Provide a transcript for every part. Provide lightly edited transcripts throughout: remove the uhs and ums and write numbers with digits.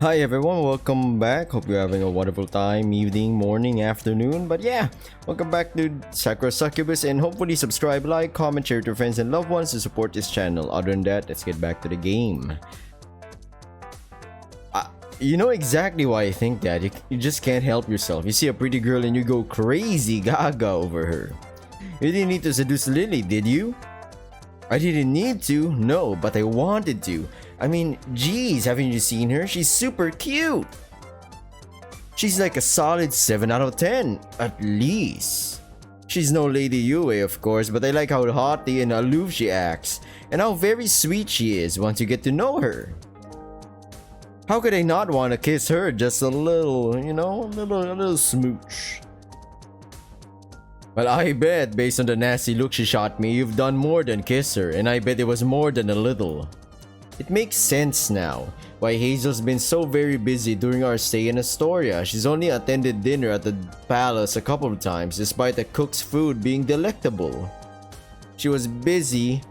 Hi everyone, welcome back. Hope you're having a wonderful time, evening, morning, afternoon. But yeah, welcome back to Sakura Succubus, and hopefully subscribe, like, comment, share to your friends and loved ones to support this channel. Other than that, let's get back to the game. You know exactly why I think that. You just can't help yourself. You see a pretty girl and you go crazy gaga over her. You didn't need to seduce Lily, did you? I didn't need to, no, but I wanted to. I mean, geez, haven't you seen her? She's super cute. She's like a solid 7 out of 10, at least. She's no Lady Yue, of course, but I like how haughty and aloof she acts, and how very sweet she is once you get to know her. How could I not want to kiss her? Just a little, you know, a little smooch. Well, I bet, based on the nasty look she shot me, you've done more than kiss her, and I bet it was more than a little. It makes sense now why Hazel's been so very busy during our stay in Astoria. She's only attended dinner at the palace a couple of times, despite the cook's food being delectable. She was busy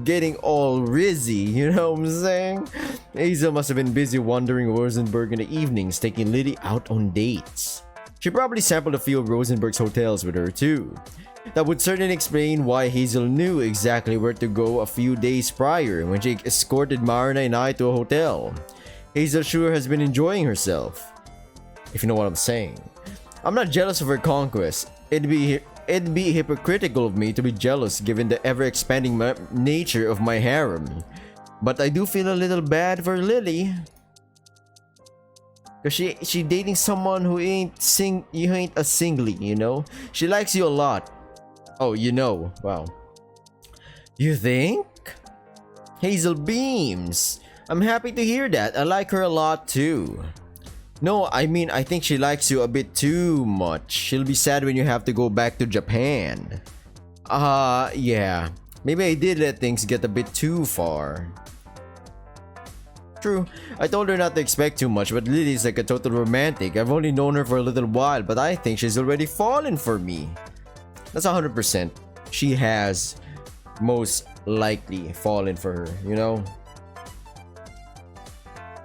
getting all rizzy, you know what I'm saying? Hazel must have been busy wandering Rosenberg in the evenings, taking Lily out on dates. She probably sampled a few of Rosenberg's hotels with her too. That would certainly explain why Hazel knew exactly where to go a few days prior when she escorted Marina and I to a hotel. Hazel sure has been enjoying herself, if you know what I'm saying. I'm not jealous of her conquest. It'd be hypocritical of me to be jealous given the ever-expanding nature of my harem. But I do feel a little bad for Lily. Cause she dating someone who ain't a singly, you know? She likes you a lot. Oh, you know. Wow. You think? Hazel beams. I'm happy to hear that. I like her a lot too. No, I mean, I think she likes you a bit too much. She'll be sad when you have to go back to Japan. Yeah. Maybe I did let things get a bit too far. True, I told her not to expect too much, but Lily's like a total romantic. I've only known her for a little while, but I think she's already fallen for me. That's 100%. She has most likely fallen for her, you know?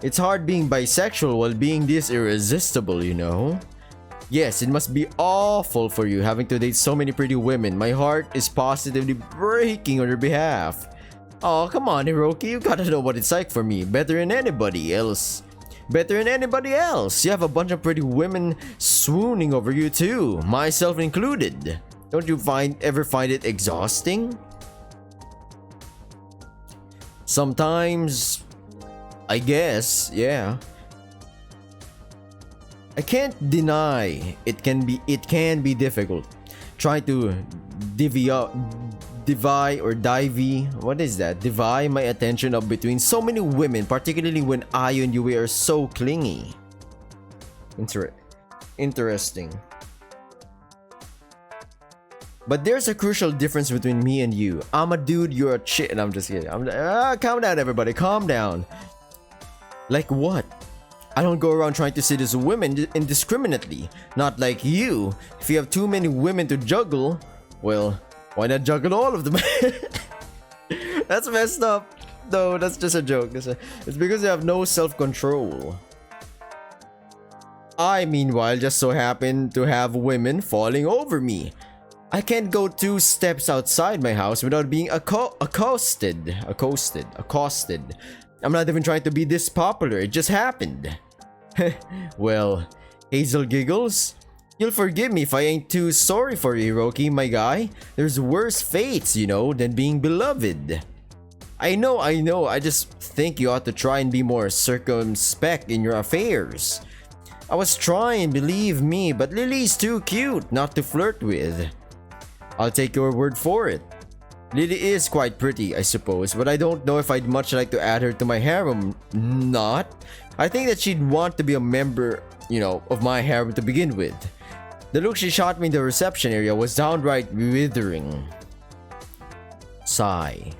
It's hard being bisexual while being this irresistible, you know? Yes, it must be awful for you having to date so many pretty women. My heart is positively breaking on your behalf. Oh, come on, Hiroki, you gotta know what it's like for me. Better than anybody else. Better than anybody else. You have a bunch of pretty women swooning over you too, myself included. Don't you ever find it exhausting? Sometimes, I guess, yeah. I can't deny it can be difficult trying to divide my attention up between so many women, particularly when Ayo and Yue are so clingy. Interesting. But there's a crucial difference between me and you. I'm a dude, you're a chick. And I'm just kidding. Calm down, everybody. Calm down. Like what? I don't go around trying to seduce women indiscriminately. Not like you. If you have too many women to juggle, well, why not juggle all of them? That's messed up. No, that's just a joke. It's because you have no self-control. I, meanwhile, just so happen to have women falling over me. I can't go 2 steps outside my house without being accosted. I'm not even trying to be this popular. It just happened. Well, Hazel giggles. You'll forgive me if I ain't too sorry for you, Hiroki, my guy. There's worse fates, you know, than being beloved. I know. I just think you ought to try and be more circumspect in your affairs. I was trying, believe me, but Lily's too cute not to flirt with. I'll take your word for it. Lily is quite pretty, I suppose, but I don't know if I'd much like to add her to my harem. Not? I think that she'd want to be a member, you know, of my harem to begin with. The look she shot me in the reception area was downright withering. Sigh.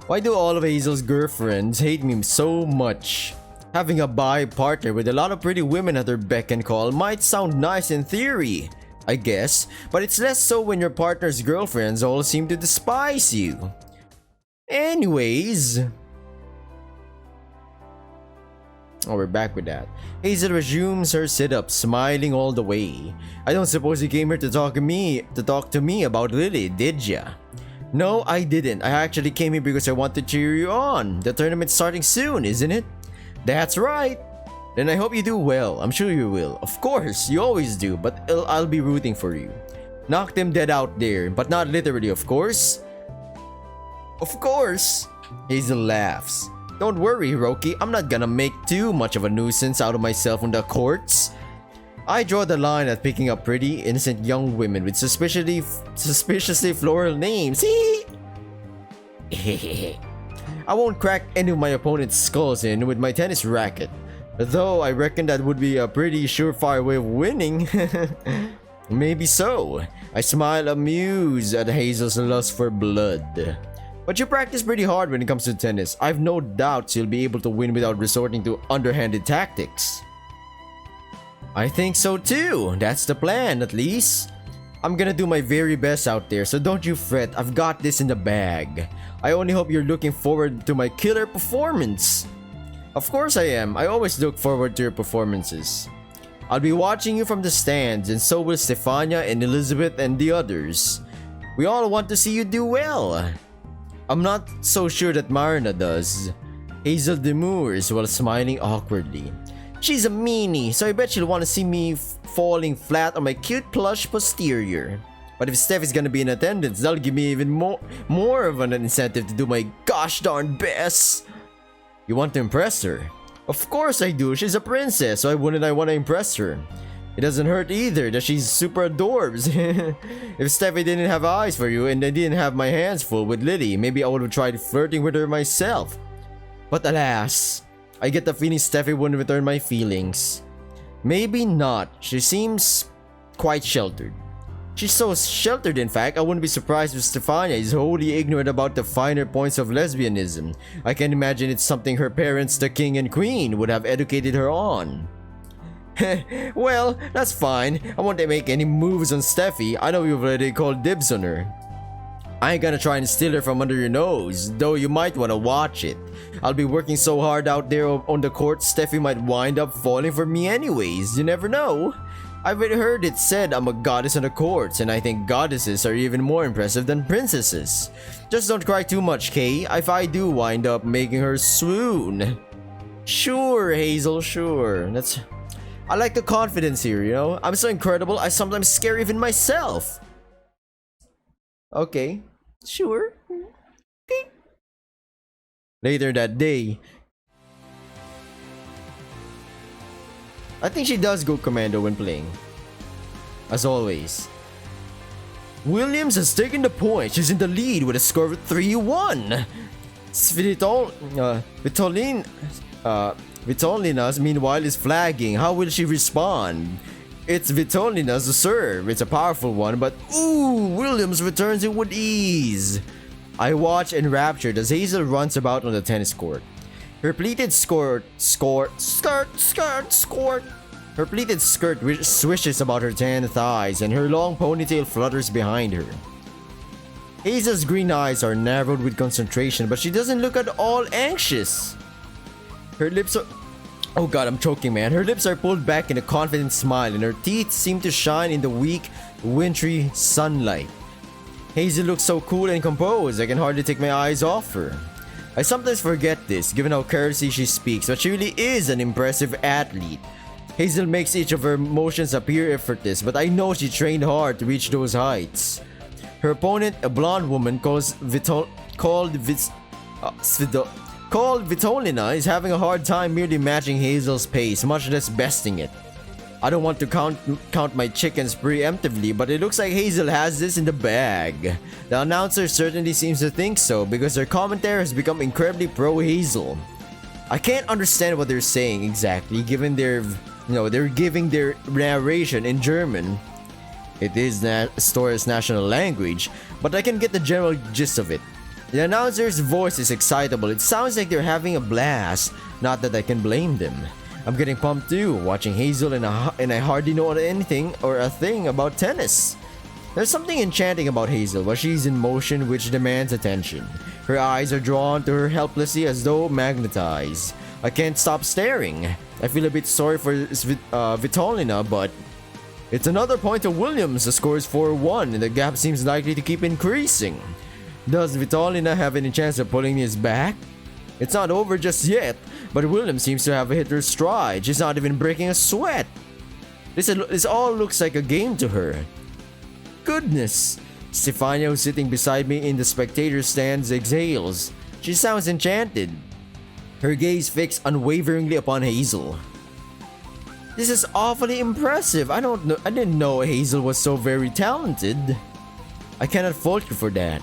Why do all of Hazel's girlfriends hate me so much? Having a bi partner with a lot of pretty women at her beck and call might sound nice in theory, I guess, but it's less so when your partner's girlfriends all seem to despise you. Anyways, Oh, we're back with that. Hazel resumes her sit-up, smiling all the way. I don't suppose you came here to talk to me about Lily, did ya? No, I didn't. I actually came here because I want to cheer you on. The tournament's starting soon, isn't it? That's right. Then I hope you do well. I'm sure you will. Of course, you always do, but I'll be rooting for you. Knock them dead out there, but not literally, of course. Of course. Hazel laughs. Don't worry, Hiroki. I'm not gonna make too much of a nuisance out of myself on the courts. I draw the line at picking up pretty, innocent young women with suspiciously floral names. I won't crack any of my opponent's skulls in with my tennis racket. Though I reckon that would be a pretty surefire way of winning. Maybe so. I smile amused at Hazel's lust for blood. But you practice pretty hard when it comes to tennis. I've no doubts you'll be able to win without resorting to underhanded tactics. I think so too. That's the plan, at least. I'm gonna do my very best out there, so don't you fret. I've got this in the bag. I only hope you're looking forward to my killer performance. Of course I am. I always look forward to your performances. I'll be watching you from the stands, and so will Stephania and Elizabeth and the others. We all want to see you do well. I'm not so sure that Marina does. Hazel demurs while smiling awkwardly. She's a meanie, so I bet she'll want to see me falling flat on my cute plush posterior. But if Steph is gonna be in attendance, that'll give me even more of an incentive to do my gosh darn best. You want to impress her? Of course I do. She's a princess, so why wouldn't I want to impress her? It doesn't hurt either that she's super adorbs. If Steffi didn't have eyes for you and I didn't have my hands full with Lily, maybe I would have tried flirting with her myself. But alas, I get the feeling Steffi wouldn't return my feelings. Maybe not. She seems quite sheltered. She's so sheltered, in fact, I wouldn't be surprised if Stephania is wholly ignorant about the finer points of lesbianism. I can imagine it's something her parents, the king and queen, would have educated her on. Well, that's fine. I won't make any moves on Steffi. I know you've already called dibs on her. I ain't gonna try and steal her from under your nose, though you might wanna watch it. I'll be working so hard out there on the court, Steffi might wind up falling for me anyways. You never know. I've heard it said I'm a goddess on the courts, and I think goddesses are even more impressive than princesses. Just don't cry too much, Kay, if I do wind up making her swoon. Sure, Hazel, sure. I like the confidence here, you know? I'm so incredible, I sometimes scare even myself. Okay, sure. Okay. Later that day, I think she does go commando when playing. As always. Williams has taken the point. She's in the lead with a score of 3-1. Vitolinas, meanwhile, is flagging. How will she respond? It's Vitolina's serve. It's a powerful one, but ooh, Williams returns it with ease. I watch enraptured as Hazel runs about on the tennis court. Her pleated skirt swishes about her tan thighs and her long ponytail flutters behind her. Hazel's green eyes are narrowed with concentration, but she doesn't look at all anxious. Her lips are... Oh god, I'm choking, man. Her lips are pulled back in a confident smile and her teeth seem to shine in the weak, wintry sunlight. Hazel looks so cool and composed, I can hardly take my eyes off her. I sometimes forget this, given how carelessly she speaks, but she really is an impressive athlete. Hazel makes each of her motions appear effortless, but I know she trained hard to reach those heights. Her opponent, a blonde woman called Vitolina, is having a hard time merely matching Hazel's pace, much less besting it. I don't want to count my chickens preemptively, but it looks like Hazel has this in the bag. The announcer certainly seems to think so, because their commentary has become incredibly pro-Hazel. I can't understand what they're saying exactly, given they're giving their narration in German. It is Astoria's national language, but I can get the general gist of it. The announcer's voice is excitable. It sounds like they're having a blast, not that I can blame them. I'm getting pumped too, watching Hazel, and I hardly know anything or a thing about tennis. There's something enchanting about Hazel while she's in motion which demands attention. Her eyes are drawn to her helplessly as though magnetized. I can't stop staring. I feel a bit sorry for Vitolina, but it's another point to Williams. The score is 4-1 and the gap seems likely to keep increasing. Does Vitolina have any chance of pulling his back? It's not over just yet, but Williams seems to have hit her stride. She's not even breaking a sweat. This all looks like a game to her. Goodness! Stephania, who's sitting beside me in the spectator stands, exhales. She sounds enchanted. Her gaze fixed unwaveringly upon Hazel. This is awfully impressive. I didn't know Hazel was so very talented. I cannot fault you for that.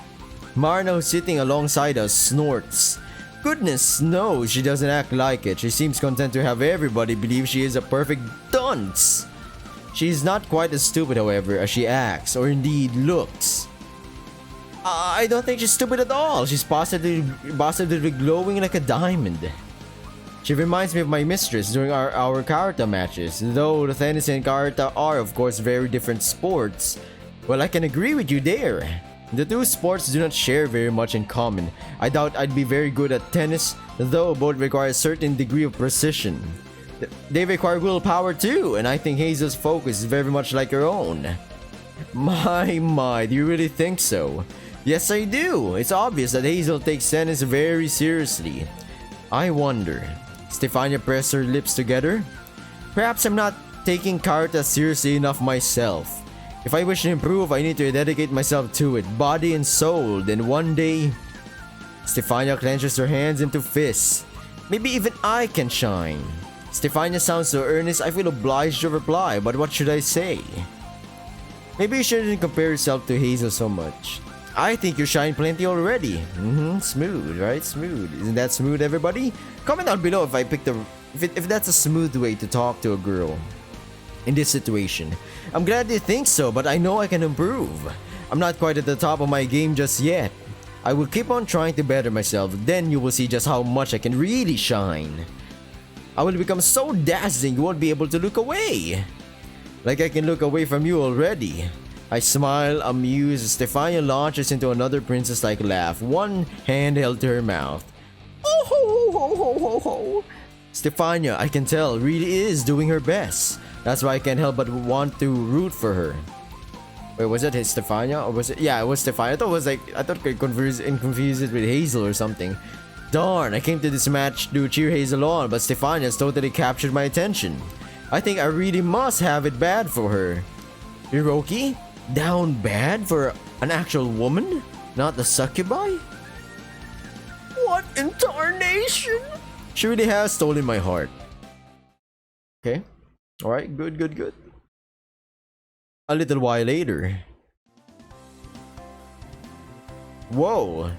Marna, who's sitting alongside us, snorts. Goodness, no, she doesn't act like it. She seems content to have everybody believe she is a perfect dunce. She is not quite as stupid, however, as she acts, or indeed looks. I don't think she's stupid at all. She's positively glowing like a diamond. She reminds me of my mistress during our karuta matches. Though the tennis and karuta are of course very different sports, well, I can agree with you there. The two sports do not share very much in common. I doubt I'd be very good at tennis, though both require a certain degree of precision. They require willpower too, and I think Hazel's focus is very much like her own. My, do you really think so? Yes, I do. It's obvious that Hazel takes tennis very seriously. I wonder. Stephania pressed her lips together. Perhaps I'm not taking karuta seriously enough myself. If I wish to improve, I need to dedicate myself to it, body and soul. Then one day... Stephania clenches her hands into fists. Maybe even I can shine. Stephania sounds so earnest, I feel obliged to reply, but what should I say? Maybe you shouldn't compare yourself to Hazel so much. I think you shine plenty already. Smooth, right? Smooth. Isn't that smooth, everybody? Comment down below if I picked if that's a smooth way to talk to a girl in this situation. I'm glad you think so, but I know I can improve. I'm not quite at the top of my game just yet. I will keep on trying to better myself, then you will see just how much I can really shine. I will become so dazzling you won't be able to look away. Like I can look away from you already. I smile, amused, as Stephania launches into another princess-like laugh, one hand held to her mouth. Oh ho ho ho ho ho! Stephania, I can tell, really is doing her best. That's why I can't help but want to root for her. Wait, was it Stephania or was it? Yeah, it was Stephania. I thought I confused it with Hazel or something. Darn, I came to this match to cheer Hazel on, but Stephania's totally captured my attention. I think I really must have it bad for her. Hiroki? Down bad for an actual woman? Not the succubi? What in tarnation? She really has stolen my heart. Okay. Alright, good. A little while later. Whoa.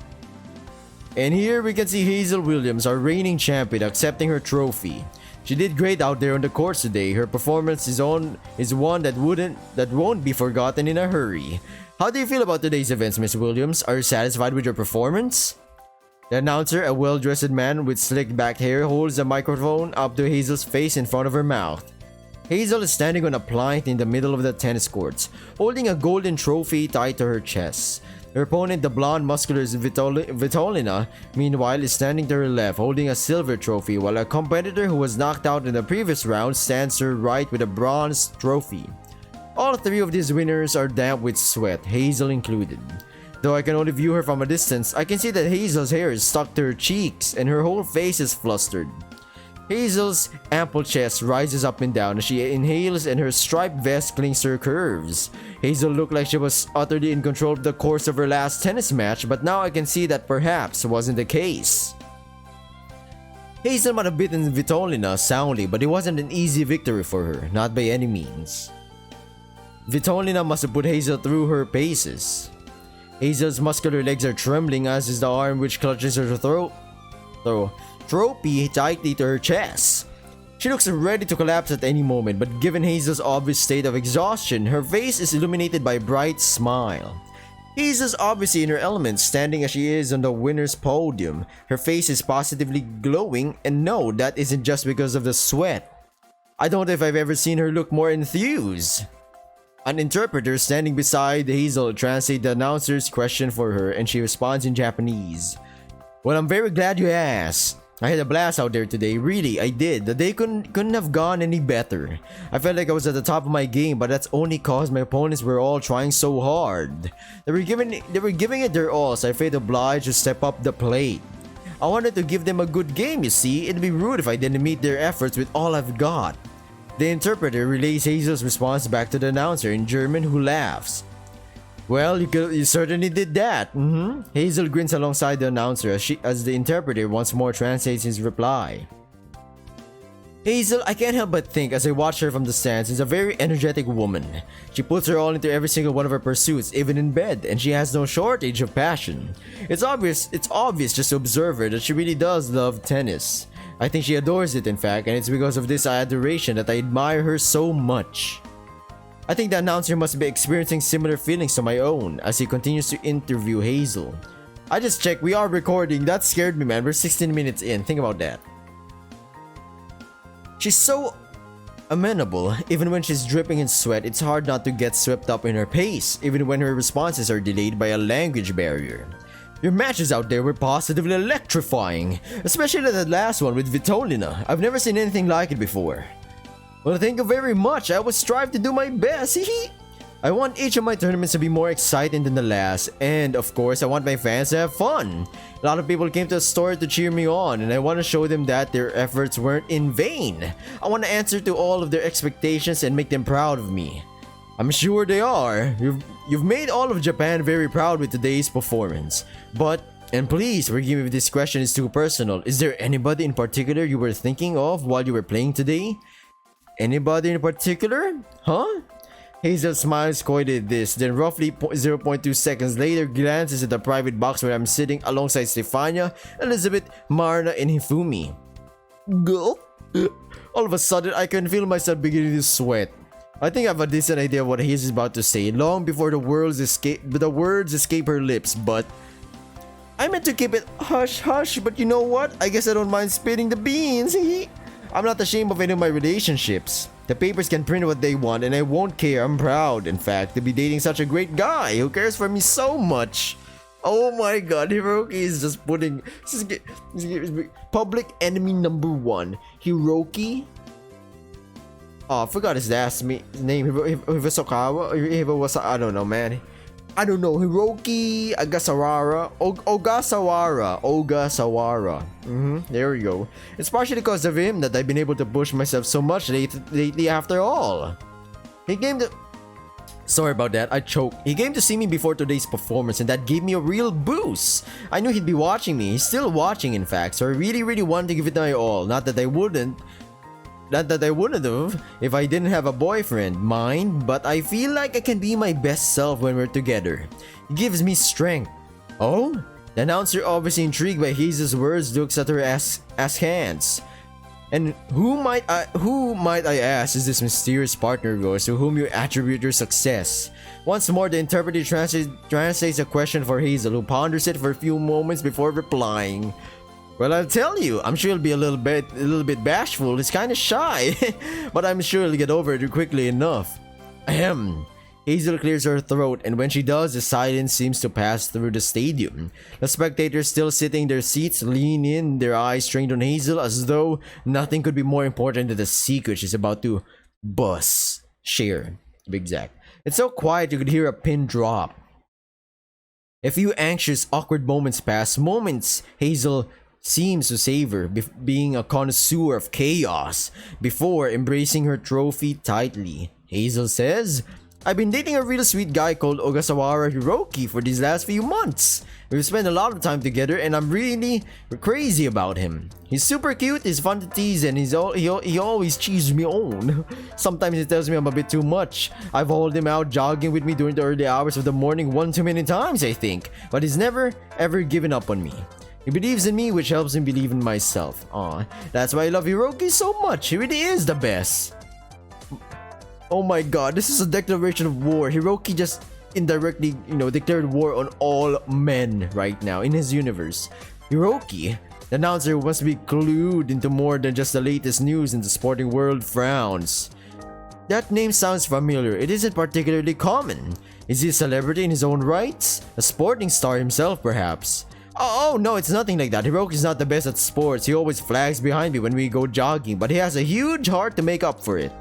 And here we can see Hazel Williams, our reigning champion, accepting her trophy. She did great out there on the courts today. Her performance is one that won't be forgotten in a hurry. How do you feel about today's events, Miss Williams? Are you satisfied with your performance? The announcer, a well-dressed man with slicked back hair, holds the microphone up to Hazel's face in front of her mouth. Hazel is standing on a plank in the middle of the tennis courts, holding a golden trophy tied to her chest. Her opponent, the blonde, muscular Vitolina, meanwhile, is standing to her left, holding a silver trophy, while a competitor who was knocked out in the previous round stands to her right with a bronze trophy. All three of these winners are damp with sweat, Hazel included. Though I can only view her from a distance, I can see that Hazel's hair is stuck to her cheeks and her whole face is flustered. Hazel's ample chest rises up and down as she inhales and her striped vest clings to her curves. Hazel looked like she was utterly in control of the course of her last tennis match, but now I can see that perhaps wasn't the case. Hazel might have beaten Vitolina soundly, but it wasn't an easy victory for her, not by any means. Vitolina must have put Hazel through her paces. Hazel's muscular legs are trembling, as is the arm which clutches her trophy tightly to her chest. She looks ready to collapse at any moment, but given Hazel's obvious state of exhaustion, her face is illuminated by a bright smile. Hazel's obviously in her element, standing as she is on the winner's podium. Her face is positively glowing, and no, that isn't just because of the sweat. I don't know if I've ever seen her look more enthused. An interpreter standing beside Hazel translates the announcer's question for her, and she responds in Japanese. Well, I'm very glad you asked. I had a blast out there today, really, I did. The day couldn't have gone any better. I felt like I was at the top of my game, but that's only cause my opponents were all trying so hard. They were giving it their all, so I felt obliged to step up the plate. I wanted to give them a good game, you see. It'd be rude if I didn't meet their efforts with all I've got. The interpreter relays Hazel's response back to the announcer in German, who laughs. Well, you certainly did that. Hazel grins alongside the announcer as the interpreter once more translates his reply. Hazel, I can't help but think as I watch her from the stands, is a very energetic woman. She puts her all into every single one of her pursuits, even in bed, and she has no shortage of passion. It's obvious just to observe her that she really does love tennis. I think she adores it, in fact, and it's because of this adoration that I admire her so much. I think the announcer must be experiencing similar feelings to my own as he continues to interview Hazel. I just checked, we are recording. That scared me, man. We're 16 minutes in. Think about that. She's so amenable. Even when she's dripping in sweat, it's hard not to get swept up in her pace, even when her responses are delayed by a language barrier. Your matches out there were positively electrifying, especially the last one with Vitolina. I've never seen anything like it before. Well, thank you very much. I will strive to do my best. I want each of my tournaments to be more exciting than the last, and of course, I want my fans to have fun. A lot of people came to Astoria to cheer me on, and I want to show them that their efforts weren't in vain. I want to answer to all of their expectations and make them proud of me. I'm sure they are. You've made all of Japan very proud with today's performance. But, and please forgive me if this question is too personal, is there anybody in particular you were thinking of while you were playing today? Anybody in particular? Huh? Hazel smiles coyly at this, then roughly 0.2 seconds later glances at the private box where I'm sitting alongside Stephania, Elizabeth, Marna, and Hifumi. Gulp! All of a sudden, I can feel myself beginning to sweat. I think I have a decent idea of what Hazel is about to say long before the words escape her lips, but I meant to keep it hush hush, but you know what? I guess I don't mind spitting the beans. I'm not ashamed of any of my relationships. The papers can print what they want and I won't care. I'm proud, in fact, to be dating such a great guy who cares for me so much. Oh my god, Hiroki is just putting... Public enemy number 1. Hiroki? Oh, I forgot his last name. Hirosokawa? I don't know, man. I don't know. Hiroki Ogasawara. Ogasawara. There we go. It's partially because of him that I've been able to push myself so much lately after all. He came to... Sorry about that, I choked. He came to see me before today's performance and that gave me a real boost. I knew he'd be watching me. He's still watching, in fact, so I really wanted to give it my all. Not that I wouldn't have if I didn't have a boyfriend, mind, but I feel like I can be my best self when we're together. It gives me strength. Oh? The announcer, obviously intrigued by Hazel's words, looks at her askance. And who might I ask is this mysterious partner of yours to whom you attribute your success? Once more, the interpreter translates a question for Hazel, who ponders it for a few moments before replying. Well, I'll tell you, I'm sure he'll be a little bit bashful. He's kind of shy, but I'm sure he'll get over it quickly enough. Ahem. Hazel clears her throat, and when she does, the silence seems to pass through the stadium. The spectators still sitting in their seats lean in, their eyes trained on Hazel, as though nothing could be more important than the secret she's about to share, to be exact. It's so quiet you could hear a pin drop. A few anxious, awkward moments pass, moments Hazel seems to savor, being a connoisseur of chaos, before embracing her trophy tightly. Hazel says, I've been dating a real sweet guy called Ogasawara Hiroki for these last few months. We've spent a lot of time together and I'm really crazy about him. He's super cute, he's fun to tease, and he always cheers me on. Sometimes he tells me I'm a bit too much. I've hauled him out jogging with me during the early hours of the morning one too many times, I think. But he's never ever given up on me. He believes in me, which helps him believe in myself. Aw, that's why I love Hiroki so much. He really is the best. Oh my god, this is a declaration of war. Hiroki just indirectly, declared war on all men right now in his universe. Hiroki, the announcer, must be clued into more than just the latest news in the sporting world, frowns. That name sounds familiar. It isn't particularly common. Is he a celebrity in his own rights? A sporting star himself, perhaps? Oh, no, it's nothing like that. Hiroki's not the best at sports. He always flags behind me when we go jogging, but he has a huge heart to make up for it.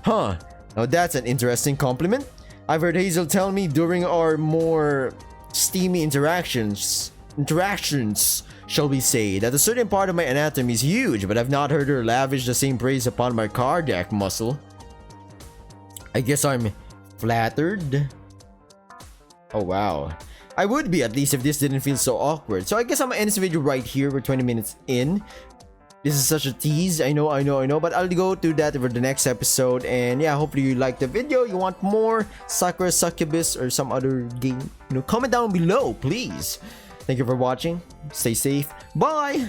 Huh, now that's an interesting compliment. I've heard Hazel tell me during our more steamy interactions, shall we say, that a certain part of my anatomy is huge, but I've not heard her lavish the same praise upon my cardiac muscle. I guess I'm flattered. Oh wow. I would be, at least if this didn't feel so awkward. So I guess I'm gonna end this video right here. We're 20 minutes in. This is such a tease. I know, but I'll go to that for the next episode. And yeah, hopefully you liked the video. You want more SakuraSuccubus or some other game? Comment down below, please. Thank you for watching. Stay safe. Bye!